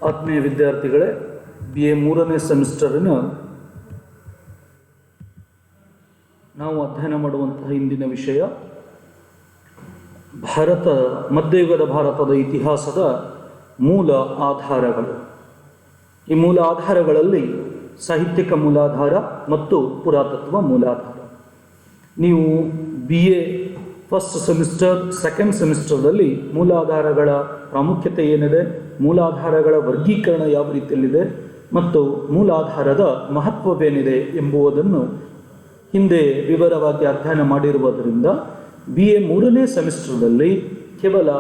ಆತ್ಮೀಯ ವಿದ್ಯಾರ್ಥಿಗಳೇ, BA 3ನೇ ಸೆಮಿಸ್ಟರಿನ ನಾವು ಅಧ್ಯಯನ ಮಾಡುವಂತಹ ಇಂದಿನ ವಿಷಯ ಮಧ್ಯಯುಗದ ಭಾರತದ ಇತಿಹಾಸದ ಮೂಲ ಆಧಾರಗಳು. ಈ ಮೂಲ ಆಧಾರಗಳಲ್ಲಿ ಸಾಹಿತ್ಯಿಕ ಮೂಲಾಧಾರ ಮತ್ತು ಪುರಾತತ್ವ ಮೂಲಾಧಾರ. ನೀವು BA ಫಸ್ಟ್ ಸೆಮಿಸ್ಟರ್, ಸೆಕೆಂಡ್ ಸೆಮಿಸ್ಟರ್ದಲ್ಲಿ ಮೂಲಾಧಾರಗಳ ಪ್ರಾಮುಖ್ಯತೆ ಏನಿದೆ, ಮೂಲಾಧಾರಗಳ ವರ್ಗೀಕರಣ ಯಾವ ರೀತಿಯಲ್ಲಿದೆ ಮತ್ತು ಮೂಲಾಧಾರದ ಮಹತ್ವವೇನಿದೆ ಎಂಬುದನ್ನು ಹಿಂದೆ ವಿವರವಾಗಿ ಅಧ್ಯಯನ ಮಾಡಿರುವುದರಿಂದ BA 3ನೇ ಸೆಮಿಸ್ಟರ್ದಲ್ಲಿ ಕೇವಲ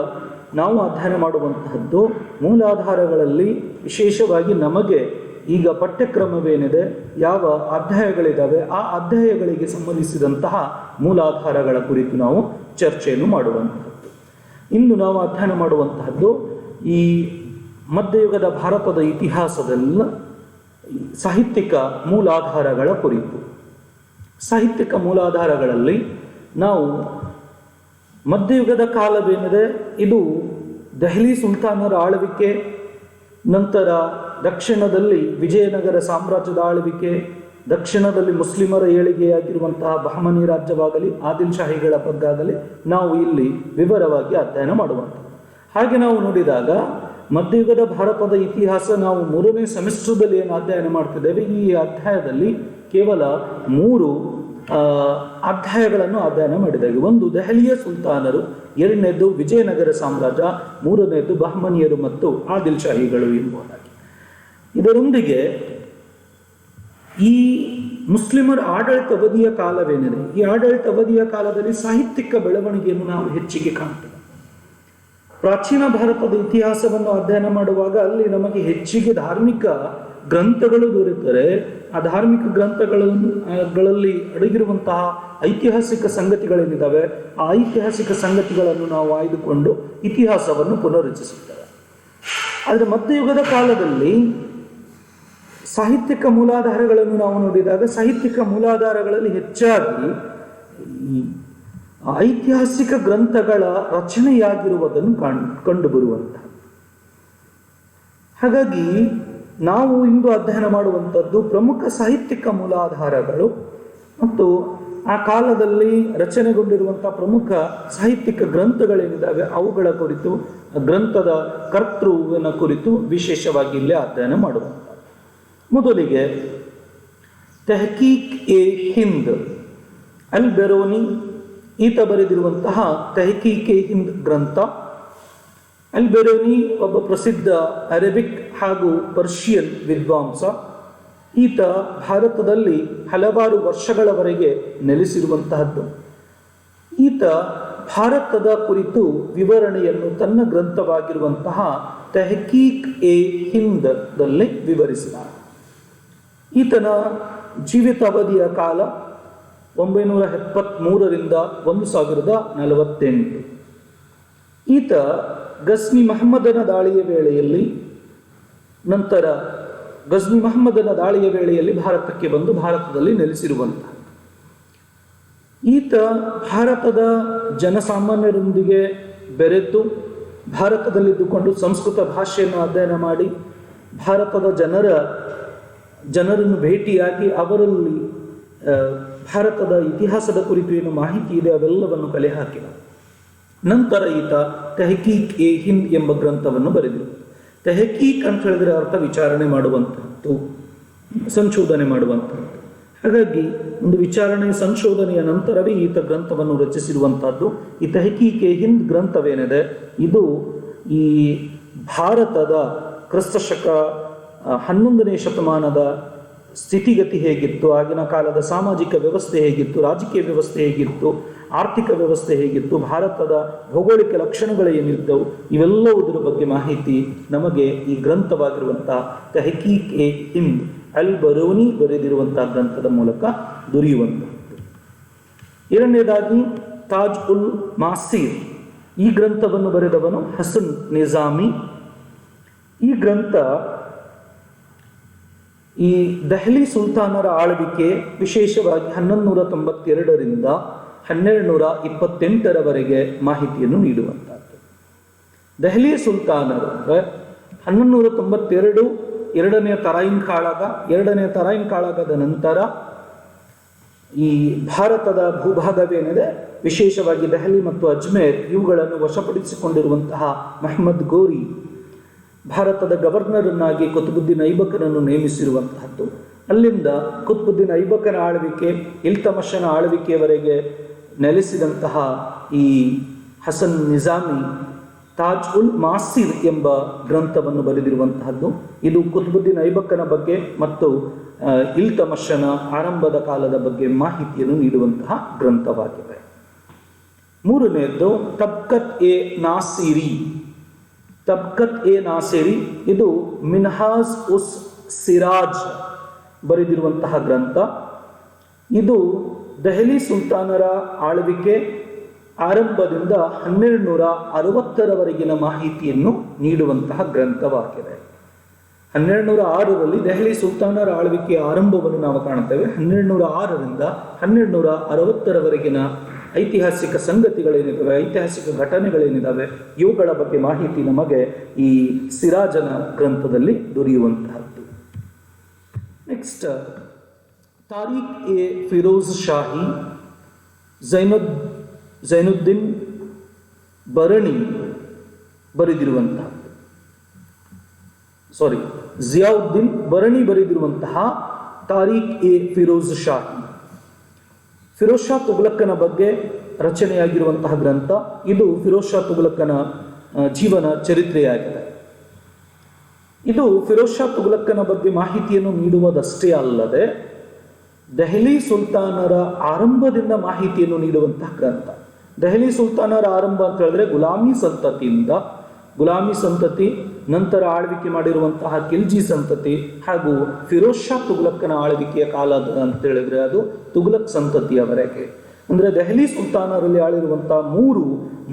ನಾವು ಅಧ್ಯಯನ ಮಾಡುವಂತಹದ್ದು ಮೂಲಾಧಾರಗಳಲ್ಲಿ ವಿಶೇಷವಾಗಿ ನಮಗೆ ಈಗ ಪಠ್ಯಕ್ರಮವೇನಿದೆ, ಯಾವ ಅಧ್ಯಾಯಗಳಿದ್ದಾವೆ, ಆ ಅಧ್ಯಾಯಗಳಿಗೆ ಸಂಬಂಧಿಸಿದಂತಹ ಮೂಲಾಧಾರಗಳ ಕುರಿತು ನಾವು ಚರ್ಚೆಯನ್ನು ಮಾಡುವಂತಹದ್ದು. ಇಂದು ನಾವು ಅಧ್ಯಯನ ಮಾಡುವಂತಹದ್ದು ಈ ಮಧ್ಯಯುಗದ ಭಾರತದ ಇತಿಹಾಸದಲ್ಲ ಸಾಹಿತ್ಯಿಕ ಮೂಲಾಧಾರಗಳ ಕುರಿತು. ಸಾಹಿತ್ಯಿಕ ಮೂಲಾಧಾರಗಳಲ್ಲಿ ನಾವು ಮಧ್ಯಯುಗದ ಕಾಲವೇನಿದೆ, ಇದು ದೆಹಲಿ ಸುಲ್ತಾನರ ಆಳ್ವಿಕೆ, ನಂತರ ದಕ್ಷಿಣದಲ್ಲಿ ವಿಜಯನಗರ ಸಾಮ್ರಾಜ್ಯದ ಆಳ್ವಿಕೆ, ದಕ್ಷಿಣದಲ್ಲಿ ಮುಸ್ಲಿಮರ ಏಳಿಗೆಯಾಗಿರುವಂತಹ ಬಹಮನಿ ರಾಜ್ಯವಾಗಲಿ ಆದಿಲ್ ಶಾಹಿಗಳ ಬಗ್ಗಾಗಲಿ ನಾವು ಇಲ್ಲಿ ವಿವರವಾಗಿ ಅಧ್ಯಯನ ಮಾಡುವಂಥದ್ದು. ಹಾಗೆ ನಾವು ನೋಡಿದಾಗ ಮಧ್ಯಯುಗದ ಭಾರತದ ಇತಿಹಾಸ ನಾವು 3ನೇ ಸೆಮಿಸ್ಟರ್ದಲ್ಲಿ ಏನು ಅಧ್ಯಯನ ಮಾಡ್ತಿದ್ದೇವೆ, ಈ ಅಧ್ಯಾಯದಲ್ಲಿ ಕೇವಲ 3 ಅಧ್ಯಾಯಗಳನ್ನು ಅಧ್ಯಯನ ಮಾಡಿದ್ದೇವೆ. ಒಂದು ದೆಹಲಿಯ ಸುಲ್ತಾನರು, ಎರಡನೇದು ವಿಜಯನಗರ ಸಾಮ್ರಾಜ್ಯ, ಮೂರನೇದು ಬಹಮನಿಯರು ಮತ್ತು ಆದಿಲ್ ಶಾಹಿಗಳು ಎಂಬುದಾಗಿ. ಇದರೊಂದಿಗೆ ಈ ಮುಸ್ಲಿಮರ ಆಡಳಿತ ಅವಧಿಯ ಕಾಲವೇನಿದೆ, ಈ ಆಡಳಿತ ಅವಧಿಯ ಕಾಲದಲ್ಲಿ ಸಾಹಿತ್ಯಿಕ ಬೆಳವಣಿಗೆಯನ್ನು ನಾವು ಹೆಚ್ಚಿಗೆ ಕಾಣ್ತೇವೆ. ಪ್ರಾಚೀನ ಭಾರತದ ಇತಿಹಾಸವನ್ನು ಅಧ್ಯಯನ ಮಾಡುವಾಗ ಅಲ್ಲಿ ನಮಗೆ ಹೆಚ್ಚಿಗೆ ಧಾರ್ಮಿಕ ಗ್ರಂಥಗಳು ದೊರೆತರೆ, ಆ ಧಾರ್ಮಿಕ ಗ್ರಂಥಗಳಲ್ಲಿ ಅಡಗಿರುವಂತಹ ಐತಿಹಾಸಿಕ ಸಂಗತಿಗಳೇನಿದ್ದಾವೆ, ಆ ಐತಿಹಾಸಿಕ ಸಂಗತಿಗಳನ್ನು ನಾವು ಆಯ್ದುಕೊಂಡು ಇತಿಹಾಸವನ್ನು ಪುನರ್ರಚಿಸುತ್ತೇವೆ. ಆದರೆ ಮಧ್ಯಯುಗದ ಕಾಲದಲ್ಲಿ ಸಾಹಿತ್ಯಿಕ ಮೂಲಾಧಾರಗಳನ್ನು ನಾವು ನೋಡಿದಾಗ ಸಾಹಿತ್ಯಿಕ ಮೂಲಾಧಾರಗಳಲ್ಲಿ ಹೆಚ್ಚಾಗಿ ಐತಿಹಾಸಿಕ ಗ್ರಂಥಗಳ ರಚನೆಯಾಗಿರುವುದನ್ನು ಕಂಡುಬರುವಂತಹ. ಹಾಗಾಗಿ ನಾವು ಇಂದು ಅಧ್ಯಯನ ಮಾಡುವಂಥದ್ದು ಪ್ರಮುಖ ಸಾಹಿತ್ಯಿಕ ಮೂಲಾಧಾರಗಳು ಮತ್ತು ಆ ಕಾಲದಲ್ಲಿ ರಚನೆಗೊಂಡಿರುವಂತಹ ಪ್ರಮುಖ ಸಾಹಿತ್ಯಿಕ ಗ್ರಂಥಗಳೇನಿದ್ದಾವೆ ಅವುಗಳ ಕುರಿತು, ಗ್ರಂಥದ ಕರ್ತೃವಿನ ಕುರಿತು ವಿಶೇಷವಾಗಿ ಇಲ್ಲೇ ಅಧ್ಯಯನ ಮಾಡುವಂಥ. ಮೊದಲಿಗೆ ತೆಹಕೀಕ್ ಎ ಹಿಂದ್, ಅಲ್ ಬೆರೋನಿ ಈತ ಬರೆದಿರುವಂತಹ ತೆಹಕೀಕ್ ಎ ಹಿಂದ್ ಗ್ರಂಥ. ಅಲ್ ಬೆರೋನಿ ಒಬ್ಬ ಪ್ರಸಿದ್ಧ ಅರೇಬಿಕ್ ಹಾಗೂ ಪರ್ಷಿಯನ್ ವಿದ್ವಾಂಸ. ಈತ ಭಾರತದಲ್ಲಿ ಹಲವಾರು ವರ್ಷಗಳವರೆಗೆ ನೆಲೆಸಿರುವಂತಹದ್ದು. ಈತ ಭಾರತದ ಕುರಿತು ವಿವರಣೆಯನ್ನು ತನ್ನ ಗ್ರಂಥವಾಗಿರುವಂತಹ ತೆಹಕೀಕ್ ಎ ಹಿಂದ್ದಲ್ಲಿ ವಿವರಿಸಿದ. ಈತನ ಜೀವಿತಾವಧಿಯ ಕಾಲ 973ರಿಂದ 1048. ಈತ ಗಜ್ನಿ ಮಹಮ್ಮದನ ದಾಳಿಯ ವೇಳೆಯಲ್ಲಿ ಭಾರತಕ್ಕೆ ಬಂದು ಭಾರತದಲ್ಲಿ ನೆಲೆಸಿರುವಂತಹ ಈತ ಭಾರತದ ಜನಸಾಮಾನ್ಯರೊಂದಿಗೆ ಬೆರೆತು ಭಾರತದಲ್ಲಿದ್ದುಕೊಂಡು ಸಂಸ್ಕೃತ ಭಾಷೆಯನ್ನು ಅಧ್ಯಯನ ಮಾಡಿ ಭಾರತದ ಜನರನ್ನು ಭೇಟಿಯಾಗಿ ಅವರಲ್ಲಿ ಭಾರತದ ಇತಿಹಾಸದ ಕುರಿತು ಏನು ಮಾಹಿತಿ ಇದೆ ಅವೆಲ್ಲವನ್ನು ಕಲೆ ಹಾಕಿದ. ನಂತರ ಈತ ತೆಹಕೀಕ್ ಎ ಹಿಂದ್ ಎಂಬ ಗ್ರಂಥವನ್ನು ಬರೆದರು. ತೆಹಕೀಕ್ ಅಂತ ಹೇಳಿದ್ರೆ ಅರ್ಥ ವಿಚಾರಣೆ ಮಾಡುವಂಥದ್ದು, ಸಂಶೋಧನೆ ಮಾಡುವಂಥದ್ದು. ಹಾಗಾಗಿ ಒಂದು ವಿಚಾರಣೆ ಸಂಶೋಧನೆಯ ನಂತರವೇ ಈತ ಗ್ರಂಥವನ್ನು ರಚಿಸಿರುವಂಥದ್ದು. ಈ ತೆಹಕೀಕ್ ಎ ಹಿಂದ್ ಗ್ರಂಥವೇನಿದೆ, ಇದು ಈ ಭಾರತದ ಕ್ರಿಸ್ತಶಕ 11ನೇ ಶತಮಾನದ ಸ್ಥಿತಿಗತಿ ಹೇಗಿತ್ತು, ಆಗಿನ ಕಾಲದ ಸಾಮಾಜಿಕ ವ್ಯವಸ್ಥೆ ಹೇಗಿತ್ತು, ರಾಜಕೀಯ ವ್ಯವಸ್ಥೆ ಹೇಗಿತ್ತು, ಆರ್ಥಿಕ ವ್ಯವಸ್ಥೆ ಹೇಗಿತ್ತು, ಭಾರತದ ಭೌಗೋಳಿಕ ಲಕ್ಷಣಗಳು ಏನಿದ್ದವು, ಇವೆಲ್ಲವುದರ ಬಗ್ಗೆ ಮಾಹಿತಿ ನಮಗೆ ಈ ಗ್ರಂಥವಾಗಿರುವಂತಹ ತೆಹಕೀಕ್ ಎ ಹಿಂದ್ ಅಲ್ ಬರೋನಿ ಬರೆದಿರುವಂತಹ ಗ್ರಂಥದ ಮೂಲಕ ದೊರೆಯುವಂತಹದ್ದು. ಎರಡನೇದಾಗಿ ತಾಜ್ ಉಲ್ ಮಾಸೀರ್, ಈ ಗ್ರಂಥವನ್ನು ಬರೆದವನು ಹಸನ್ ನಿಜಾಮಿ. ಈ ಗ್ರಂಥ ಈ ದೆಹಲಿ ಸುಲ್ತಾನರ ಆಳ್ವಿಕೆ ವಿಶೇಷವಾಗಿ 1192ರಿಂದ 1228ರವರೆಗೆ ಮಾಹಿತಿಯನ್ನು ನೀಡುವಂಥದ್ದು. ದೆಹಲಿ ಸುಲ್ತಾನರು 1192 ಎರಡನೆಯ ತರಾಯಿನ್ ಕಾಳಗದ ನಂತರ ಈ ಭಾರತದ ಭೂಭಾಗವೇನಿದೆ, ವಿಶೇಷವಾಗಿ ದೆಹಲಿ ಮತ್ತು ಅಜ್ಮೇರ್ ಇವುಗಳನ್ನು ವಶಪಡಿಸಿಕೊಂಡಿರುವಂತಹ ಮಹಮ್ಮದ್ ಗೋರಿ ಭಾರತದ ಗವರ್ನರನ್ನಾಗಿ ಕುತುಬುದ್ದೀನ್ ಐಬಕನನ್ನು ನೇಮಿಸಿರುವಂತಹದ್ದು. ಅಲ್ಲಿಂದ ಕುತುಬುದ್ದೀನ್ ಐಬಕನ ಆಳ್ವಿಕೆ, ಇಲ್ತಮಷನ ಆಳ್ವಿಕೆಯವರೆಗೆ ನೆಲೆಸಿದಂತಹ ಈ ಹಸನ್ ನಿಜಾಮಿ ತಾಜ್ ಉಲ್ ಮಾಸಿರ್ ಎಂಬ ಗ್ರಂಥವನ್ನು ಬರೆದಿರುವಂತಹದ್ದು. ಇದು ಕುತುಬುದ್ದೀನ್ ಐಬಕನ ಬಗ್ಗೆ ಮತ್ತು ಇಲ್ತಮಷನ ಆರಂಭದ ಕಾಲದ ಬಗ್ಗೆ ಮಾಹಿತಿಯನ್ನು ನೀಡುವಂತಹ ಗ್ರಂಥವಾಗಿದೆ. ಮೂರನೆಯದ್ದು ತಬ್ಕತ್ ಎ ನಾಸಿರಿ. ಇದು ಮಿನ್ಹಾಜ್ ಉಸ್ ಸಿರಾಜ್ ಬರೆದಿರುವಂತಹ ಗ್ರಂಥ. ಇದು ದೆಹಲಿ ಸುಲ್ತಾನರ ಆಳ್ವಿಕೆ ಆರಂಭದಿಂದ 1260ರವರೆಗಿನ ಮಾಹಿತಿಯನ್ನು ನೀಡುವಂತಹ ಗ್ರಂಥವಾಗಿದೆ. 1206ರಲ್ಲಿ ದೆಹಲಿ ಸುಲ್ತಾನರ ಆಳ್ವಿಕೆಯ ಆರಂಭವನ್ನು ನಾವು ಕಾಣುತ್ತೇವೆ. 1206ರಿಂದ 1260ರವರೆಗಿನ ಐತಿಹಾಸಿಕ ಸಂಗತಿಗಳೇನಿದ್ದಾವೆ, ಐತಿಹಾಸಿಕ ಘಟನೆಗಳೇನಿದ್ದಾವೆ, ಇವುಗಳ ಬಗ್ಗೆ ಮಾಹಿತಿ ನಮಗೆ ಈ ಸಿರಾಜನ ಗ್ರಂಥದಲ್ಲಿ ದೊರೆಯುವಂತಹದ್ದು. ನೆಕ್ಸ್ಟ್ ತಾರೀಖ್ ಎ ಫಿರೋಜ್ ಶಾಹಿ ಝೈನುದ್ದೀನ್ ಬರಣಿ ಜಿಯಾವುದ್ದೀನ್ ಬರಣಿ ಬರೆದಿರುವಂತಹ ತಾರೀಖ್ ಎ ಫಿರೋಜ್ ಶಾಹಿ, ಫಿರೋಜ್ ಶಾ ತುಘಲಕ್ಕನ ಬಗ್ಗೆ ರಚನೆಯಾಗಿರುವಂತಹ ಗ್ರಂಥ. ಇದು ಫಿರೋಜ್ ಶಾ ತುಘಲಕ್ಕನ ಜೀವನ ಚರಿತ್ರೆಯಾಗಿದೆ. ಇದು ಫಿರೋಜ್ ಶಾ ತುಘಲಕ್ಕನ ಬಗ್ಗೆ ಮಾಹಿತಿಯನ್ನು ನೀಡುವುದಷ್ಟೇ ಅಲ್ಲದೆ ದೆಹಲಿ ಸುಲ್ತಾನರ ಆರಂಭದಿಂದ ಮಾಹಿತಿಯನ್ನು ನೀಡುವಂತಹ ಗ್ರಂಥ. ದೆಹಲಿ ಸುಲ್ತಾನರ ಆರಂಭ ಅಂತ ಹೇಳಿದ್ರೆ ಗುಲಾಮಿ ಸಂತತಿ, ನಂತರ ಆಳ್ವಿಕೆ ಮಾಡಿರುವಂತಹ ಖಿಲ್ಜಿ ಸಂತತಿ ಹಾಗೂ ಫಿರೋಜ್ ಶಾ ತುಘಲಕ್ಕನ ಆಳ್ವಿಕೆಯ ಕಾಲ ಅಂತ ಹೇಳಿದ್ರೆ ಅದು ತುಘಲಕ್ ಸಂತತಿಯವರೆಗೆ. ಅಂದರೆ ದೆಹಲಿ ಸುಲ್ತಾನರಲ್ಲಿ ಆಳಿರುವಂತಹ 3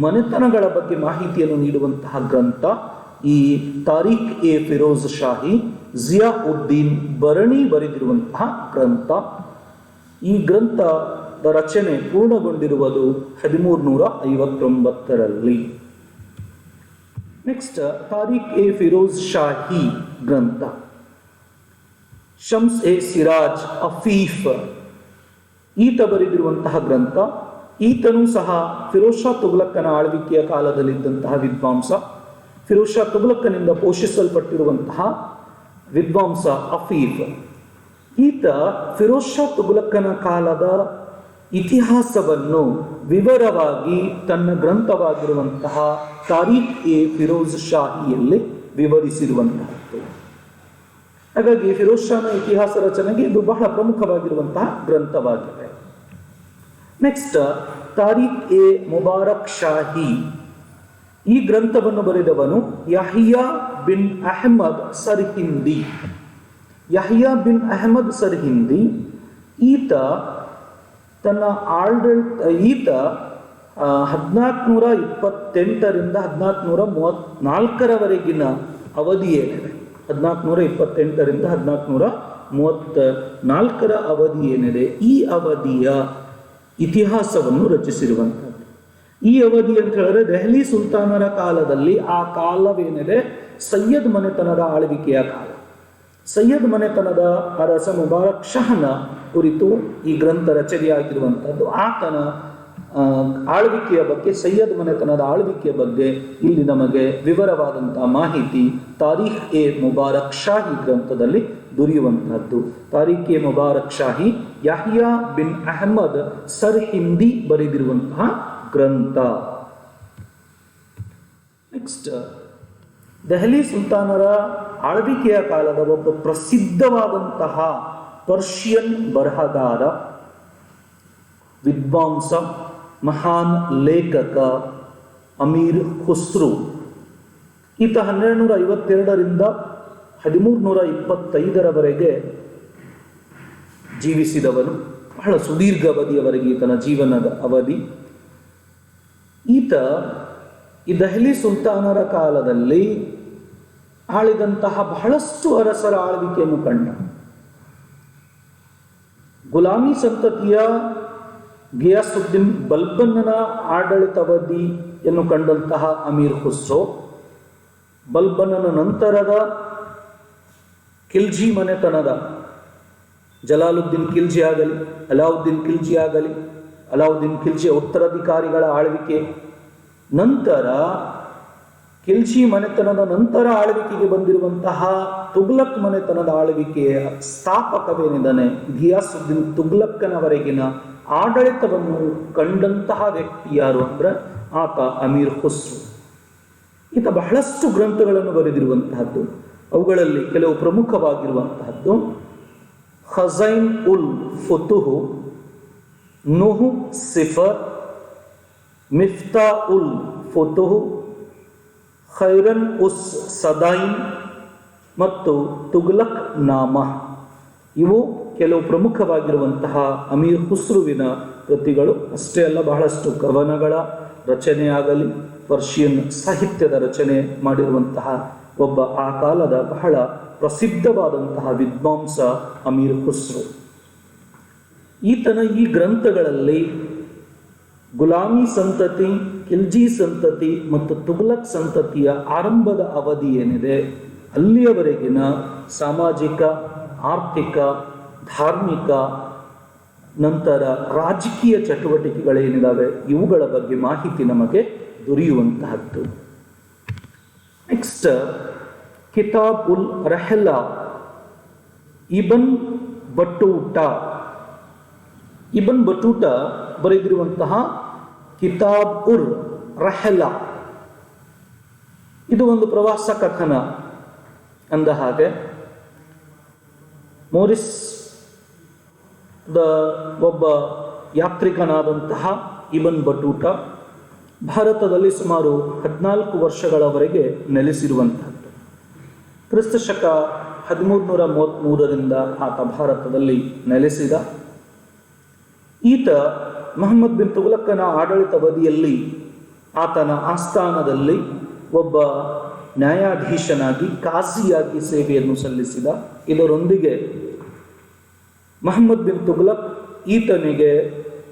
ಮನೆತನಗಳ ಬಗ್ಗೆ ಮಾಹಿತಿಯನ್ನು ನೀಡುವಂತಹ ಗ್ರಂಥ ಈ ತಾರೀಖ್ ಎ ಫಿರೋಜ್ ಶಾಹಿ ಜಿಯಾವುದ್ದೀನ್ ಬರಣಿ ಬರೆದಿರುವಂತಹ ಗ್ರಂಥ. ಈ ಗ್ರಂಥದ ರಚನೆ ಪೂರ್ಣಗೊಂಡಿರುವುದು 1359ರಲ್ಲಿ. ನೆಕ್ಸ್ಟ್ ತಾರೀಖ್ ಎ ಫಿರೋಜ್ ಶಾಹಿ ಗ್ರಂಥ. ಶಮ್ಸ್ ಎ ಸಿರಾಜ್ ಅಫೀಫ್ ಈತ ಬರೆದಿರುವಂತಹ ಗ್ರಂಥ. ಈತನೂ ಸಹ ಫಿರೋಜ್ ಶಾ ತುಘಲಕ್ಕನ ಆಳ್ವಿಕೆಯ ಕಾಲದಲ್ಲಿದ್ದಂತಹ ವಿದ್ವಾಂಸ. ಫಿರೋಜ್ ಶಾ ತುಘಲಕ್ಕನಿಂದ ಪೋಷಿಸಲ್ಪಟ್ಟಿರುವಂತಹ ವಿದ್ವಾಂಸ ಅಫೀಫ್. ಈತ ಫಿರೋಜ್ ಶಾ ತುಘಲಕ್ಕನ ಕಾಲದ ಇತಿಹಾಸವನ್ನು ವಿವರವಾಗಿ ತನ್ನ ಗ್ರಂಥವಾಗಿರುವಂತಹ ತಾರೀಖ್ ಎ ಫಿರೋಜ್ ಶಾಹಿಯಲ್ಲಿ ವಿವರಿಸಿರುವಂತಹದ್ದು. ಹಾಗಾಗಿ ಫಿರೋಜ್ ಶಾನ ಇತಿಹಾಸ ರಚನೆಗೆ ಇದು ಬಹಳ ಪ್ರಮುಖವಾಗಿರುವಂತಹ ಗ್ರಂಥವಾಗಿದೆ. ನೆಕ್ಸ್ಟ್ ತಾರೀಖ್ ಎ ಮುಬಾರಕ್ ಶಾಹಿ. ಈ ಗ್ರಂಥವನ್ನು ಬರೆದವನು ಯಹ್ಯಾ ಬಿನ್ ಅಹ್ಮದ್ ಸರ್ಹಿಂದಿ. ಈತ ತನ್ನ 1428ರಿಂದ 1434ರವರೆಗಿನ ಅವಧಿಯೇನಿದೆ, 1428ರಿಂದ 1434ರ ಅವಧಿ ಏನಿದೆ, ಈ ಅವಧಿಯ ಇತಿಹಾಸವನ್ನು ರಚಿಸಿರುವಂಥದ್ದು. ಈ ಅವಧಿ ಅಂತ ಹೇಳಿದ್ರೆ ದೆಹಲಿ ಸುಲ್ತಾನರ ಕಾಲದಲ್ಲಿ ಆ ಕಾಲವೇನಿದೆ ಸಯ್ಯದ್ ಮನೆತನದ ಆಳ್ವಿಕೆಯ ಕಾಲ. ಸಯ್ಯದ್ ಮನೆತನದ ಅರಸ ಮುಬಾರಕ್ ಶಹನ ಕುರಿತು ಈ ಗ್ರಂಥ ರಚನೆಯಾಗಿರುವಂಥದ್ದು. ಆತನ ಆಳ್ವಿಕೆಯ ಬಗ್ಗೆ, ಸಯ್ಯದ್ ಮನೆತನದ ಆಳ್ವಿಕೆಯ ಬಗ್ಗೆ ಇಲ್ಲಿ ನಮಗೆ ವಿವರವಾದಂತಹ ಮಾಹಿತಿ ತಾರೀಖ್ ಎ ಮುಬಾರಕ್ ಶಾಹಿ ಗ್ರಂಥದಲ್ಲಿ ದೊರೆಯುವಂತಹದ್ದು. ತಾರೀಖ್ ಎ ಮುಬಾರಕ್ ಶಾಹಿ ಯಹ್ಯಾ ಬಿನ್ ಅಹ್ಮದ್ ಸರ್ಹಿಂದಿ ಬರೆದಿರುವಂತಹ ಗ್ರಂಥ. ನೆಕ್ಸ್ಟ್ ದೆಹಲಿ ಸುಲ್ತಾನರ ಆಳ್ವಿಕೆಯ ಕಾಲದ ಒಬ್ಬ ಪ್ರಸಿದ್ಧವಾದಂತಹ ಪರ್ಷಿಯನ್ ಬರಹಗಾರ, ವಿದ್ವಾಂಸ, ಮಹಾನ್ ಲೇಖಕ ಅಮೀರ್ ಖುಸ್ರು. ಈತ 1252ರಿಂದ 1325ರವರೆಗೆ ಜೀವಿಸಿದವನು. ಬಹಳ ಸುದೀರ್ಘ ಅವಧಿಯವರೆಗೆ ಈತನ ಜೀವನದ ಅವಧಿ. ಈತ ಈ ದೆಹಲಿ ಸುಲ್ತಾನರ ಕಾಲದಲ್ಲಿ ಆಳಿದಂತಹ ಬಹಳಷ್ಟು ಅರಸರ ಆಳ್ವಿಕೆಯನ್ನು ಕಂಡ. ಗುಲಾಮಿ ಸಂತತಿಯ ಗಿಯಾಸುದ್ದೀನ್ ಬಲ್ಬನ್ನನ ಆಡಳಿತಾವಧಿಯನ್ನು ಕಂಡಂತಹ ಅಮೀರ್ ಖುಸ್ರೋ, ಬಲ್ಬನನ ನಂತರದ ಖಿಲ್ಜಿ ಮನೆತನದ ಜಲಾಲುದ್ದೀನ್ ಖಿಲ್ಜಿ ಆಗಲಿ, ಅಲಾವುದ್ದೀನ್ ಖಿಲ್ಜಿ ಆಗಲಿ, ಅಲಾವುದ್ದೀನ್ ಖಿಲ್ಜಿಯ ಉತ್ತರಾಧಿಕಾರಿಗಳ ಆಳ್ವಿಕೆ ನಂತರ, ಖಿಲ್ಜಿ ಮನೆತನದ ನಂತರ ಆಳ್ವಿಕೆಗೆ ಬಂದಿರುವಂತಹ ತುಘಲಕ್ ಮನೆತನದ ಆಳ್ವಿಕೆಯ ಸ್ಥಾಪಕವೇನಿದ್ದಾನೆ, ಘಿಯಾಸುದ್ದೀನ್ ತುಘಲಕ್ಕನವರೆಗಿನ ಆಡಳಿತವನ್ನು ಕಂಡಂತಹ ವ್ಯಕ್ತಿ ಯಾರು ಅಂದ್ರೆ ಆತ ಅಮೀರ್ ಖುಸ್ರು. ಈತ ಬಹಳಷ್ಟು ಗ್ರಂಥಗಳನ್ನು ಬರೆದಿರುವಂತಹದ್ದು. ಅವುಗಳಲ್ಲಿ ಕೆಲವು ಪ್ರಮುಖವಾಗಿರುವಂತಹದ್ದು ಖಜೈನ್ ಉಲ್ ಫುತುಹ್, ನುಹ್ ಸಿಫರ್, ಮಿಫ್ತಾ ಉಲ್ ಫುತುಹ್, ಖೈರನ್ ಉಸ್ ಸದೈನ್ ಮತ್ತು ತುಘಲಕ್ ನಾಮ. ಇವು ಕೆಲವು ಪ್ರಮುಖವಾಗಿರುವಂತಹ ಅಮೀರ್ ಖುಸ್ರುವಿನ ಕೃತಿಗಳು. ಅಷ್ಟೇ ಅಲ್ಲ, ಬಹಳಷ್ಟು ಕವನಗಳ ರಚನೆಯಾಗಲಿ, ಪರ್ಷಿಯನ್ ಸಾಹಿತ್ಯದ ರಚನೆ ಮಾಡಿರುವಂತಹ ಒಬ್ಬ ಆ ಕಾಲದ ಬಹಳ ಪ್ರಸಿದ್ಧವಾದಂತಹ ವಿದ್ವಾಂಸ ಅಮೀರ್ ಖುಸ್ರು. ಈತನ ಈ ಗ್ರಂಥಗಳಲ್ಲಿ ಗುಲಾಮಿ ಸಂತತಿ, ಖಿಲ್ಜಿ ಸಂತತಿ ಮತ್ತು ತುಘಲಕ್ ಸಂತತಿಯ ಆರಂಭದ ಅವಧಿ ಏನಿದೆ ಅಲ್ಲಿಯವರೆಗಿನ ಸಾಮಾಜಿಕ, ಆರ್ಥಿಕ, ಧಾರ್ಮಿಕ, ನಂತರ ರಾಜಕೀಯ ಚಟುವಟಿಕೆಗಳೇನಿದ್ದಾವೆ ಇವುಗಳ ಬಗ್ಗೆ ಮಾಹಿತಿ ನಮಗೆ ದೊರೆಯುವಂತಹದ್ದು. ನೆಕ್ಸ್ಟ್ ಕಿತಾಬ್ ಉಲ್ ರಹ್ಲಾ, ಇಬನ್ ಬಟೂಟಾ. ಇಬನ್ ಬಟೂಟ ಬರೆದಿರುವಂತಹ ಕಿತಾಬ್ ಉರ್ ರಹ್ಲಾ ಇದು ಒಂದು ಪ್ರವಾಸ ಕಥನ. ಅಂದ ಹಾಗೆ ಮೋರಿಸ್ ಒಬ್ಬ ಯಾತ್ರಿಕನಾದಂತಹ ಇಬನ್ ಬಟೂಟ ಭಾರತದಲ್ಲಿ ಸುಮಾರು 14 ವರ್ಷಗಳವರೆಗೆ ನೆಲೆಸಿರುವಂತಹದ್ದು. ಕ್ರಿಸ್ತಶಕ 1333ರಿಂದ ಆತ ಭಾರತದಲ್ಲಿ ನೆಲೆಸಿದ. ಈತ ಮೊಹಮ್ಮದ್ ಬಿನ್ ತುಘಲಕ್ಕನ ಆಡಳಿತಾವಧಿಯಲ್ಲಿ ಆತನ ಆಸ್ಥಾನದಲ್ಲಿ ಒಬ್ಬ ನ್ಯಾಯಾಧೀಶನಾಗಿ, ಕಾಜಿಯಾಗಿ ಸೇವೆಯನ್ನು ಸಲ್ಲಿಸಿದ. ಇದರೊಂದಿಗೆ ಮೊಹಮ್ಮದ್ ಬಿನ್ ತುಘಲಕ್ ಈತನಿಗೆ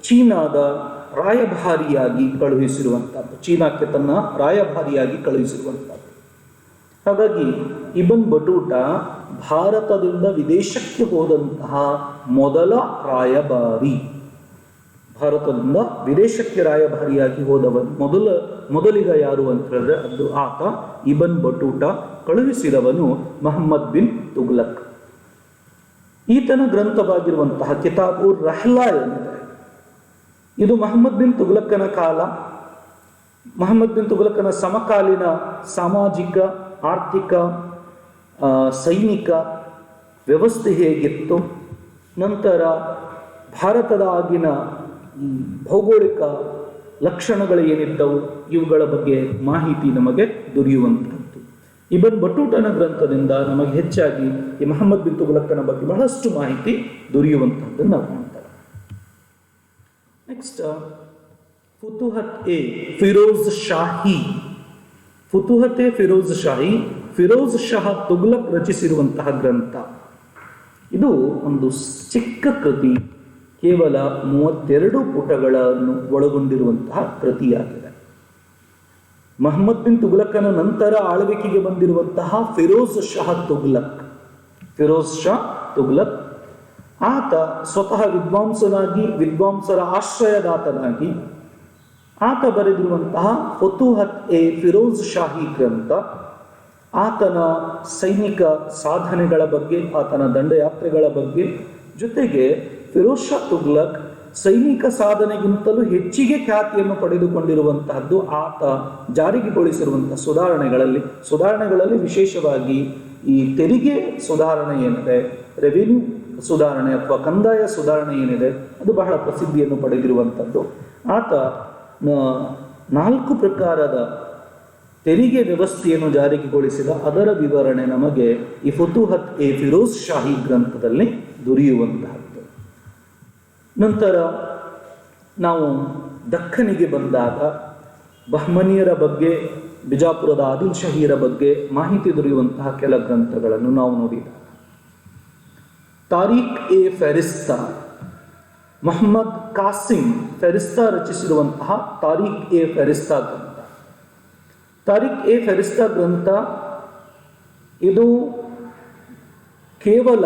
ಚೀನಾದ ರಾಯಭಾರಿಯಾಗಿ ಕಳುಹಿಸಿರುವಂಥದ್ದು, ಚೀನಾಕ್ಕೆ ತನ್ನ ರಾಯಭಾರಿಯಾಗಿ ಕಳುಹಿಸಿರುವಂಥದ್ದು. ಹಾಗಾಗಿ ಇಬನ್ ಬಟೂಟ ಭಾರತದಿಂದ ವಿದೇಶಕ್ಕೆ ಹೋದಂತಹ ಮೊದಲ ರಾಯಭಾರಿ. ಭಾರತದಿಂದ ವಿದೇಶಕ್ಕೆ ರಾಯಭಾರಿಯಾಗಿ ಹೋದವನು ಮೊದಲಿಗ ಯಾರು ಅಂತ ಹೇಳಿದ್ರೆ ಅದು ಆತ ಇಬನ್ ಬಟೂಟ. ಕಳುಹಿಸಿದವನು ಮೊಹಮ್ಮದ್ ಬಿನ್ ತುಘಲಕ್. ಈತನ ಗ್ರಂಥವಾಗಿರುವಂತಹ ಕಿತಾಬ್ ಉರ್ ರಹ್ಲಾ ಏನಿದೆ ಇದು ಮೊಹಮ್ಮದ್ ಬಿನ್ ತುಘಲಕ್ಕನ ಕಾಲ, ಮೊಹಮ್ಮದ್ ಬಿನ್ ತುಘಲಕ್ಕನ ಸಮಕಾಲೀನ ಸಾಮಾಜಿಕ, ಆರ್ಥಿಕ, ಸೈನಿಕ ವ್ಯವಸ್ಥೆ ಹೇಗಿತ್ತು, ನಂತರ ಭಾರತದ ಆಗಿನ ಭೌಗೋಳಿಕ ಲಕ್ಷಣಗಳು ಏನಿದ್ದವು ಇವುಗಳ ಬಗ್ಗೆ ಮಾಹಿತಿ ನಮಗೆ ದೊರೆಯುವಂಥದ್ದು. ಇಬನ್ ಬಟೂಟನ ಗ್ರಂಥದಿಂದ ನಮಗೆ ಹೆಚ್ಚಾಗಿ ಈ ಮೊಹಮ್ಮದ್ ಬಿನ್ ತುಘಲಕ್ಕನ ಬಗ್ಗೆ ಬಹಳಷ್ಟು ಮಾಹಿತಿ ದೊರೆಯುವಂಥದ್ದನ್ನು ನಾವು ನೋಡ್ತೇವೆ. ನೆಕ್ಸ್ಟ್ ಫುತುಹತ್ ಎ ಫಿರೋಜ್ ಶಾಹಿ. ಫುತುಹತ್ ಎ ಫಿರೋಜ್ ಶಾಹಿ, ಫಿರೋಜ್ ಶಾ ತುಘಲಕ್ ರಚಿಸಿರುವಂತಹ ಗ್ರಂಥ. ಇದು ಒಂದು ಚಿಕ್ಕ ಕೃತಿ, ಕೇವಲ 32 ಪುಟಗಳನ್ನು ಒಳಗೊಂಡಿರುವಂತಹ ಕೃತಿಯಾಗಿದೆ. ಮೊಹಮ್ಮದ್ ಬಿನ್ ತುಘಲಕ್ಕನ ನಂತರ ಆಳ್ವಿಕೆಗೆ ಬಂದಿರುವಂತಹ ಫಿರೋಜ್ ಶಾ ತುಘಲಕ್ ಆತ ಸ್ವತಃ ವಿದ್ವಾಂಸನಾಗಿ, ವಿದ್ವಾಂಸರ ಆಶ್ರಯದಾತನಾಗಿ ಆತ ಬರೆದಿರುವಂತಹ ಫುತುಹತ್ ಎ ಫಿರೋಜ್ ಶಾಹಿ ಗ್ರಂಥ ಆತನ ಸೈನಿಕ ಸಾಧನೆಗಳ ಬಗ್ಗೆ, ಆತನ ದಂಡಯಾತ್ರೆಗಳ ಬಗ್ಗೆ, ಜೊತೆಗೆ ಫಿರೋಜ್ ಶಾ ತುಘಲಕ್ ಸೈನಿಕ ಸಾಧನೆಗಿಂತಲೂ ಹೆಚ್ಚಿಗೆ ಖ್ಯಾತಿಯನ್ನು ಪಡೆದುಕೊಂಡಿರುವಂತಹದ್ದು ಆತ ಜಾರಿಗೆಗೊಳಿಸಿರುವಂತಹ ಸುಧಾರಣೆಗಳಲ್ಲಿ ವಿಶೇಷವಾಗಿ ಈ ತೆರಿಗೆ ಸುಧಾರಣೆ ಏನಿದೆ, ರೆವಿನ್ಯೂ ಸುಧಾರಣೆ ಅಥವಾ ಕಂದಾಯ ಸುಧಾರಣೆ ಏನಿದೆ ಅದು ಬಹಳ ಪ್ರಸಿದ್ಧಿಯನ್ನು ಪಡೆದಿರುವಂಥದ್ದು. ಆತ 4 ಪ್ರಕಾರದ ತೆರಿಗೆ ವ್ಯವಸ್ಥೆಯನ್ನು ಜಾರಿಗೆಗೊಳಿಸಿದ ಅದರ ವಿವರಣೆ ನಮಗೆ ಈ ಫುತುಹತ್ ಎ ಫಿರೋಜ್ ಶಾಹಿ ಗ್ರಂಥದಲ್ಲಿ ದೊರೆಯುವಂತಹದ್ದು. ನಂತರ ನಾವು ದಖ್ಖನಿಗೆ ಬಂದಾಗ ಬಹ್ಮನಿಯರ ಬಗ್ಗೆ, ಬಿಜಾಪುರದ ಆದಿಲ್ ಶಹೀರ ಬಗ್ಗೆ ಮಾಹಿತಿ ದೊರೆಯುವಂತಹ ಕೆಲ ಗ್ರಂಥಗಳನ್ನು ನಾವು ನೋಡಿದಾಗ ತಾರೀಖ್ A Ferishta, Mohammed Kasim Ferishta ರಚಿಸಿರುವಂತಹ Tariq A Ferishta ಗ್ರಂಥ. ತಾರಿಕ್ ಎ ಫೆರಿಸ್ತಾ ಗ್ರಂಥ ಇದು ಕೇವಲ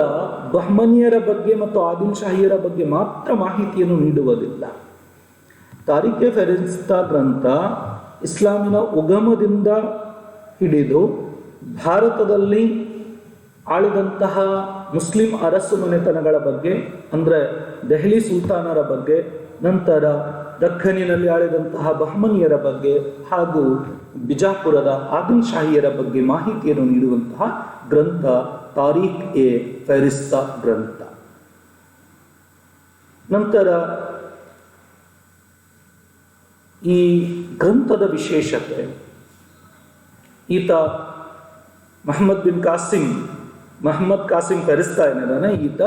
ಬಹ್ಮನಿಯರ ಬಗ್ಗೆ ಮತ್ತು ಆದಿಲ್ ಶಾಹಿಯರ ಬಗ್ಗೆ ಮಾತ್ರ ಮಾಹಿತಿಯನ್ನು ನೀಡುವುದಿಲ್ಲ. ತಾರಿಕ್ ಎ ಫೆರಿಸ್ತಾ ಗ್ರಂಥ ಇಸ್ಲಾಮಿನ ಉಗಮದಿಂದ ಹಿಡಿದು ಭಾರತದಲ್ಲಿ ಆಳಿದಂತಹ ಮುಸ್ಲಿಂ ಅರಸು ಮನೆತನಗಳ ಬಗ್ಗೆ, ಅಂದರೆ ದೆಹಲಿ ಸುಲ್ತಾನರ ಬಗ್ಗೆ, ನಂತರ ದಖ್ಖನಿನಲ್ಲಿ ಆಳಿದಂತಹ ಬಹ್ಮನಿಯರ ಬಗ್ಗೆ ಹಾಗೂ ಬಿಜಾಪುರದ ಆದಿಲ್ ಶಾಹಿಯರ ಬಗ್ಗೆ ಮಾಹಿತಿಯನ್ನು ನೀಡುವಂತಹ ಗ್ರಂಥ ತಾರೀಖ್ ಎ ಫೆರಿಸ್ತಾ ಗ್ರಂಥ. ನಂತರ ಈ ಗ್ರಂಥದ ವಿಶೇಷತೆ, ಈತ ಮಹಮ್ಮದ್ ಕಾಸಿಂ ಫೆರಿಸ್ತಾ ಏನಿದ್ದಾನೆ, ಈತ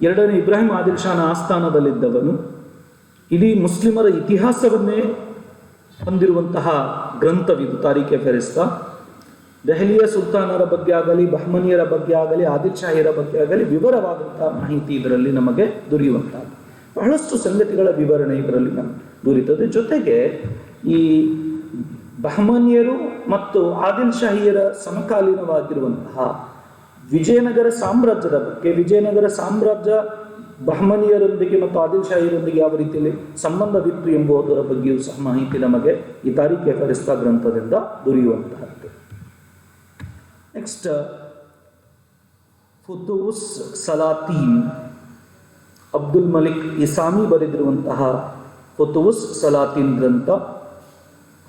ಎರಡನೇ ಇಬ್ರಾಹಿಂ ಆದಿಲ್ ಶಾನ ಆಸ್ಥಾನದಲ್ಲಿದ್ದವನು. ಇಡೀ ಮುಸ್ಲಿಮರ ಇತಿಹಾಸವನ್ನೇ ಹೊಂದಿರುವಂತಹ ಗ್ರಂಥವಿದು ತಾರೀಖ್ ಎ ಫೆರಿಸ್ತಾ. ದೆಹಲಿಯ ಸುಲ್ತಾನರ ಬಗ್ಗೆ ಆಗಲಿ, ಬಹ್ಮನಿಯರ ಬಗ್ಗೆ ಆಗಲಿ, ಆದಿಲ್ ಶಾಹಿಯರ ಬಗ್ಗೆ ಆಗಲಿ ವಿವರವಾದಂತಹ ಮಾಹಿತಿ ಇದರಲ್ಲಿ ನಮಗೆ ದೊರೆಯುವಂಥದ್ದು. ಬಹಳಷ್ಟು ಸಂಗತಿಗಳ ವಿವರಣೆ ಇದರಲ್ಲಿ ನಮಗೆ ದೊರೆಯುತ್ತದೆ. ಜೊತೆಗೆ ಈ ಬಹ್ಮನಿಯರು ಮತ್ತು ಆದಿಲ್ ಶಾಹಿಯರ ಸಮಕಾಲೀನವಾಗಿರುವಂತಹ ವಿಜಯನಗರ ಸಾಮ್ರಾಜ್ಯದ ಬಗ್ಗೆ, ವಿಜಯನಗರ ಸಾಮ್ರಾಜ್ಯ ಬಹ್ಮನಿಯರೊಂದಿಗೆ ಮತ್ತು ಆದಿಲ್ ಶಾಹಿಯರೊಂದಿಗೆ ಯಾವ ರೀತಿಯಲ್ಲಿ ಸಂಬಂಧವಿತ್ತು ಎಂಬುದರ ಬಗ್ಗೆಯೂ ಸಹ ಮಾಹಿತಿ ನಮಗೆ ಈ ತಾರೀಖ್ ಎ ಫೆರಿಸ್ತಾ ಗ್ರಂಥದಿಂದ ದೊರೆಯುವಂತಹದ್ದು. ನೆಕ್ಸ್ಟ್, ಫುತೂಸ್ ಸಲಾತೀನ್, ಅಬ್ದುಲ್ ಮಲಿಕ್ ಇಸಾಮಿ ಬರೆದಿರುವಂತಹ ಫುತೂಸ್ ಸಲಾತೀನ್ ಗ್ರಂಥ.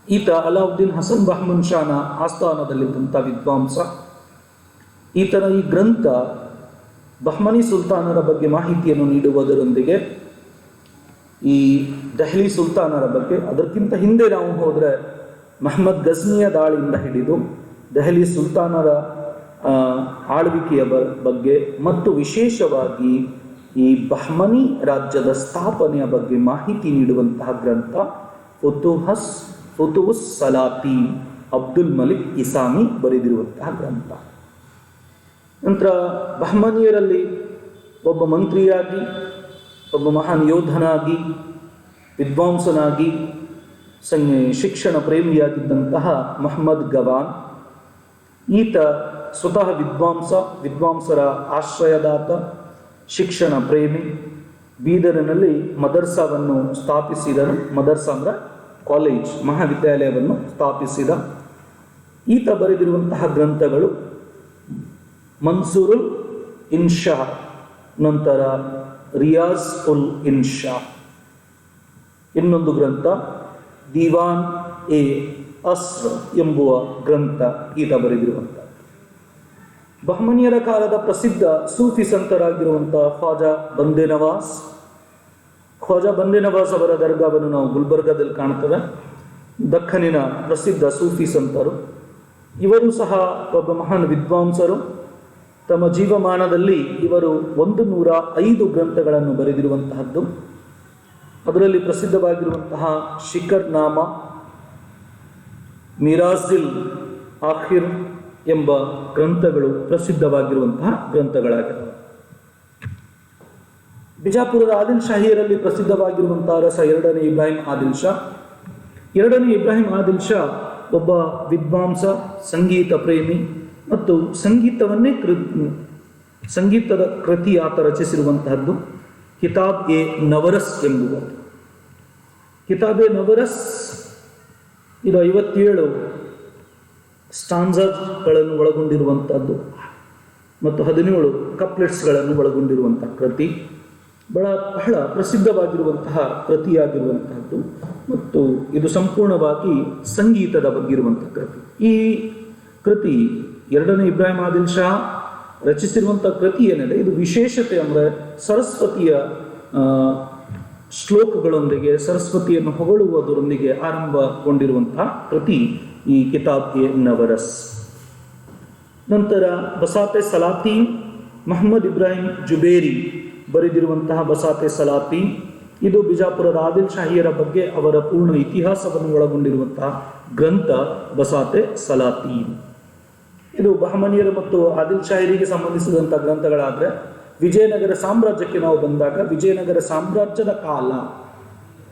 ಈತ ಅಲಾವುದ್ದೀನ್ ಹಸನ್ ಬಹಮನ್ ಶಾನ ಆಸ್ಥಾನದಲ್ಲಿದ್ದಂಥ ವಿದ್ವಾಂಸ. ಈತನ ಈ ಗ್ರಂಥ ಬಹ್ಮನಿ ಸುಲ್ತಾನರ ಬಗ್ಗೆ ಮಾಹಿತಿಯನ್ನು ನೀಡುವುದರೊಂದಿಗೆ ಈ ದೆಹಲಿ ಸುಲ್ತಾನರ ಬಗ್ಗೆ, ಅದಕ್ಕಿಂತ ಹಿಂದೆ ನಾವು ಹೋದರೆ ಮಹಮ್ಮದ್ ಗಜ್ನಿಯ ದಾಳಿಯಿಂದ ಹಿಡಿದು ದೆಹಲಿ ಸುಲ್ತಾನರ ಆಳ್ವಿಕೆಯ ಬಗ್ಗೆ ಮತ್ತು ವಿಶೇಷವಾಗಿ ಈ ಬಹ್ಮನಿ ರಾಜ್ಯದ ಸ್ಥಾಪನೆಯ ಬಗ್ಗೆ ಮಾಹಿತಿ ನೀಡುವಂತಹ ಗ್ರಂಥ ಫುತೂಸ್ ಸಲಾತೀನ್, ಅಬ್ದುಲ್ ಮಲಿಕ್ ಇಸಾಮಿ ಬರೆದಿರುವಂತಹ ಗ್ರಂಥ. ನಂತರ ಬಹ್ಮನಿಯರಲ್ಲಿ ಒಬ್ಬ ಮಂತ್ರಿಯಾಗಿ, ಒಬ್ಬ ಮಹಾನ್ ಯೋಧನಾಗಿ, ವಿದ್ವಾಂಸನಾಗಿ, ಶಿಕ್ಷಣ ಪ್ರೇಮಿಯಾಗಿದ್ದಂತಹ ಮಹಮ್ಮದ್ ಗವಾನ್, ಈತ ಸ್ವತಃ ವಿದ್ವಾಂಸರ ಆಶ್ರಯದಾತ, ಶಿಕ್ಷಣ ಪ್ರೇಮಿ. ಬೀದರಿನಲ್ಲಿ ಮದರ್ಸಾವನ್ನು ಸ್ಥಾಪಿಸಿದನು. ಮದರ್ಸಾ ಅಂದರೆ ಕಾಲೇಜ್, ಮಹಾವಿದ್ಯಾಲಯವನ್ನು ಸ್ಥಾಪಿಸಿದ. ಈತ ಬರೆದಿರುವಂತಹ ಗ್ರಂಥಗಳು ಮನ್ಸೂರುಲ್ ಇನ್ಶಾ, ನಂತರ ರಿಯಾಜ್ ಉಲ್ ಇನ್ಶಾ. ಇನ್ನೊಂದು ಗ್ರಂಥ ದಿವಾನ್ ಎ ಅಸ್ರ್ ಎಂಬುವ ಗ್ರಂಥ ಈತ ಬರೆದಿರುವಂಥ. ಬಹ್ಮನಿಯರ ಕಾಲದ ಪ್ರಸಿದ್ಧ ಸೂಫಿ ಸಂತರಾಗಿರುವಂಥ ಖ್ವಾಜಾ ಬಂದೆ ನವಾಜ್ ಅವರ ದರ್ಗಾವನ್ನು ನಾವು ಗುಲ್ಬರ್ಗಾದಲ್ಲಿ ಕಾಣ್ತೇವೆ. ದಖ್ಖನಿನ ಪ್ರಸಿದ್ಧ ಸೂಫಿ ಸಂತರು. ಇವರು ಸಹ ಒಬ್ಬ ಮಹಾನ್ ವಿದ್ವಾಂಸರು. ತಮ್ಮ ಜೀವಮಾನದಲ್ಲಿ ಇವರು 105 ಗ್ರಂಥಗಳನ್ನು ಬರೆದಿರುವಂತಹದ್ದು. ಅದರಲ್ಲಿ ಪ್ರಸಿದ್ಧವಾಗಿರುವಂತಹ ಶಿಖರ್ನಾಮ, ಮಿರಾಜಿಲ್ ಆಖಿರ್ ಎಂಬ ಗ್ರಂಥಗಳು ಪ್ರಸಿದ್ಧವಾಗಿರುವಂತಹ ಗ್ರಂಥಗಳಾಗಿವೆ. ಬಿಜಾಪುರದ ಆದಿಲ್ ಶಾಹಿಯರಲ್ಲಿ ಪ್ರಸಿದ್ಧವಾಗಿರುವಂತಹ ರಸ ಎರಡನೇ ಇಬ್ರಾಹಿಂ ಆದಿಲ್ ಶಾ ಒಬ್ಬ ವಿದ್ವಾಂಸ, ಸಂಗೀತ ಪ್ರೇಮಿ ಮತ್ತು ಸಂಗೀತದ ಕೃತಿ ಆತ ರಚಿಸಿರುವಂತಹದ್ದು ಕಿತಾಬ್ ಎ ನವರಸ್ ಎಂಬುವುದು. ಕಿತಾಬ್ ಎ ನವರಸ್ ಇದು 57 ಸ್ಟಾನ್ಜಾಗಳನ್ನು ಒಳಗೊಂಡಿರುವಂಥದ್ದು ಮತ್ತು 17 ಕಪ್ಲೆಟ್ಸ್ಗಳನ್ನು ಒಳಗೊಂಡಿರುವಂತಹ ಕೃತಿ. ಬಹಳ ಪ್ರಸಿದ್ಧವಾಗಿರುವಂತಹ ಕೃತಿಯಾಗಿರುವಂತಹದ್ದು ಮತ್ತು ಇದು ಸಂಪೂರ್ಣವಾಗಿ ಸಂಗೀತದ ಬಗ್ಗೆ ಇರುವಂತಹ ಕೃತಿ. ಈ ಕೃತಿ ಎರಡನೇ ಇಬ್ರಾಹಿಂ ಆದಿಲ್ ಶಾ ರಚಿಸಿರುವಂಥ ಕೃತಿ ಏನಿದೆ, ಇದು ವಿಶೇಷತೆ ಅಂದರೆ ಸರಸ್ವತಿಯ ಶ್ಲೋಕಗಳೊಂದಿಗೆ, ಸರಸ್ವತಿಯನ್ನು ಹೊಗಳುವುದರೊಂದಿಗೆ ಆರಂಭಗೊಂಡಿರುವಂತಹ ಕೃತಿ ಈ ಕಿತಾಬ್ ಎ ನವರಸ್. ನಂತರ ಬಸಾತೆ ಸಲಾತೀನ್, ಮೊಹಮ್ಮದ್ ಇಬ್ರಾಹಿಂ ಜುಬೇರಿ ಬರೆದಿರುವಂತಹ ಬಸಾತೆ ಸಲಾತೀನ್. ಇದು ಬಿಜಾಪುರದ ಆದಿಲ್ ಶಾಹಿಯರ ಬಗ್ಗೆ ಅವರ ಪೂರ್ಣ ಇತಿಹಾಸವನ್ನು ಒಳಗೊಂಡಿರುವಂತಹ ಗ್ರಂಥ ಬಸಾತೆ ಸಲಾತೀನ್. ಇದು ಬಹಮನಿಯರು ಮತ್ತು ಆದಿಲ್ ಶಾಹಿರಿಗೆ ಸಂಬಂಧಿಸಿದಂಥ ಗ್ರಂಥಗಳಾದರೆ, ವಿಜಯನಗರ ಸಾಮ್ರಾಜ್ಯಕ್ಕೆ ನಾವು ಬಂದಾಗ ವಿಜಯನಗರ ಸಾಮ್ರಾಜ್ಯದ ಕಾಲ,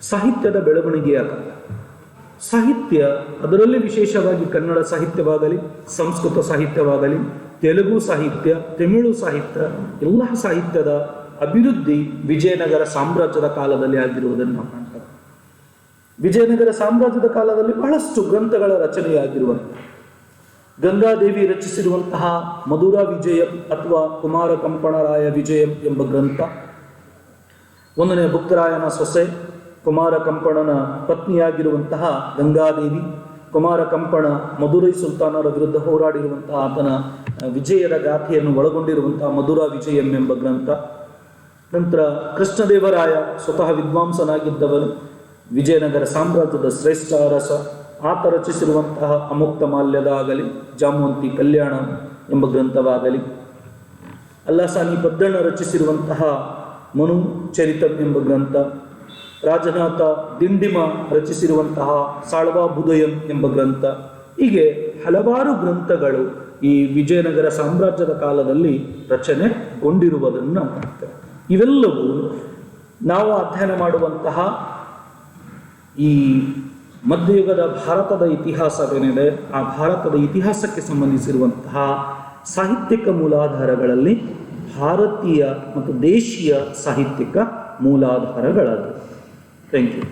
ಸಾಹಿತ್ಯದ ಬೆಳವಣಿಗೆಯ ಕಾಲ, ಸಾಹಿತ್ಯ, ಅದರಲ್ಲಿ ವಿಶೇಷವಾಗಿ ಕನ್ನಡ ಸಾಹಿತ್ಯವಾಗಲಿ, ಸಂಸ್ಕೃತ ಸಾಹಿತ್ಯವಾಗಲಿ, ತೆಲುಗು ಸಾಹಿತ್ಯ, ತಮಿಳು ಸಾಹಿತ್ಯ, ಎಲ್ಲ ಸಾಹಿತ್ಯದ ಅಭಿವೃದ್ಧಿ ವಿಜಯನಗರ ಸಾಮ್ರಾಜ್ಯದ ಕಾಲದಲ್ಲಿ ಆಗಿರುವುದನ್ನು ನಾವು ಕಾಣ್ತೇವೆ. ವಿಜಯನಗರ ಸಾಮ್ರಾಜ್ಯದ ಕಾಲದಲ್ಲಿ ಬಹಳಷ್ಟು ಗ್ರಂಥಗಳ ರಚನೆಯಾಗಿರುವ ಗಂಗಾದೇವಿ ರಚಿಸಿರುವಂತಹ ಮಧುರಾ ವಿಜಯಂ ಅಥವಾ ಕುಮಾರ ಕಂಪಣರಾಯ ವಿಜಯಂ ಎಂಬ ಗ್ರಂಥ, 1ನೇ ಭುಕ್ತರಾಯನ ಸೊಸೆ ಕುಮಾರ ಕಂಪಣನ ಪತ್ನಿಯಾಗಿರುವಂತಹ ಗಂಗಾದೇವಿ, ಕುಮಾರ ಕಂಪಣ ಮಧುರೈ ಸುಲ್ತಾನರ ವಿರುದ್ಧ ಹೋರಾಡಿರುವಂತಹ ಆತನ ವಿಜಯದ ಗಾಥೆಯನ್ನು ಒಳಗೊಂಡಿರುವಂತಹ ಮಧುರಾ ವಿಜಯಂ ಎಂಬ ಗ್ರಂಥ. ನಂತರ ಕೃಷ್ಣದೇವರಾಯ ಸ್ವತಃ ವಿದ್ವಾಂಸನಾಗಿದ್ದವನು, ವಿಜಯನಗರ ಸಾಮ್ರಾಜ್ಯದ ಶ್ರೇಷ್ಠ ಅರಸ, ಆತ ರಚಿಸಿರುವಂತಹ ಅಮುಕ್ತ ಮಾಲ್ಯದ ಆಗಲಿ, ಜಾಮವಂತಿ ಕಲ್ಯಾಣ ಎಂಬ ಗ್ರಂಥವಾಗಲಿ, ಅಲ್ಲಾಸಾನಿ ಪದ್ದಣ್ಣ ರಚಿಸಿರುವಂತಹ ಮನು ಚರಿತಂ ಎಂಬ ಗ್ರಂಥ, ರಾಜನಾಥ ದಿಂಡಿಮ ರಚಿಸಿರುವಂತಹ ಸಾಳ್ವಾ ಬುದಯಂ ಎಂಬ ಗ್ರಂಥ, ಹೀಗೆ ಹಲವಾರು ಗ್ರಂಥಗಳು ಈ ವಿಜಯನಗರ ಸಾಮ್ರಾಜ್ಯದ ಕಾಲದಲ್ಲಿ ರಚನೆಗೊಂಡಿರುವುದನ್ನು ನಾವು ಕಾಣ್ತೇವೆ. ಇವೆಲ್ಲವೂ ನಾವು ಅಧ್ಯಯನ ಮಾಡುವಂತಹ ಈ ಮಧ್ಯಯುಗದ ಭಾರತದ ಇತಿಹಾಸವೇನಿದೆ, ಆ ಭಾರತದ ಇತಿಹಾಸಕ್ಕೆ ಸಂಬಂಧಿಸಿರುವಂತಹ ಸಾಹಿತ್ಯಿಕ ಮೂಲಾಧಾರಗಳಲ್ಲಿ ಭಾರತೀಯ ಮತ್ತು ದೇಶೀಯ ಸಾಹಿತ್ಯಿಕ ಮೂಲಾಧಾರಗಳಾಗಿವೆ. Thank you.